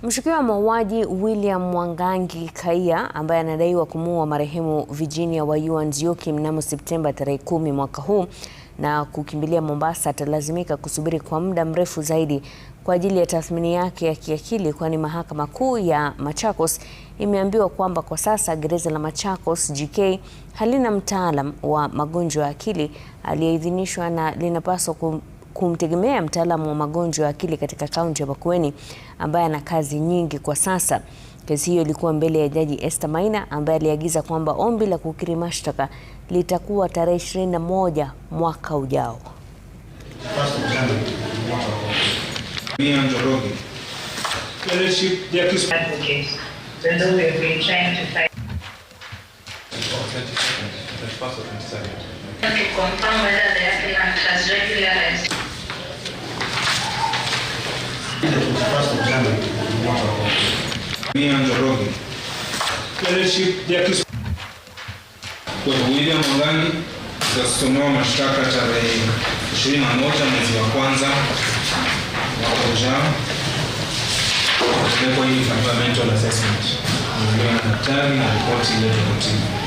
Mshukiwa wa mauaji William Mwangangi Kaia ambaye anadaiwa kumuua marehemu Virginia Wayua Nzioki mnamo Septemba tarehe 10 mwaka huu na kukimbilia Mombasa atalazimika kusubiri kwa muda mrefu zaidi kwa ajili ya tathmini yake ya kiakili, kwani Mahakama Kuu ya Machakos imeambiwa kwamba kwa sasa gereza la Machakos GK halina mtaalam wa magonjwa ya akili aliyeidhinishwa na linapaswa kumtegemea mtaalamu wa magonjwa ya akili katika kaunti ya Makueni ambaye ana kazi nyingi kwa sasa. Kesi hiyo ilikuwa mbele ya Jaji Esther Maina ambaye aliagiza kwamba ombi la kukiri mashtaka litakuwa tarehe 21 mwaka ujao. William Mwangangi atasomewa mashtaka tarehe 21 mwezi wa kwanza mwaka ujao kwa environmental assessment na daktari na ripoti ile kotini.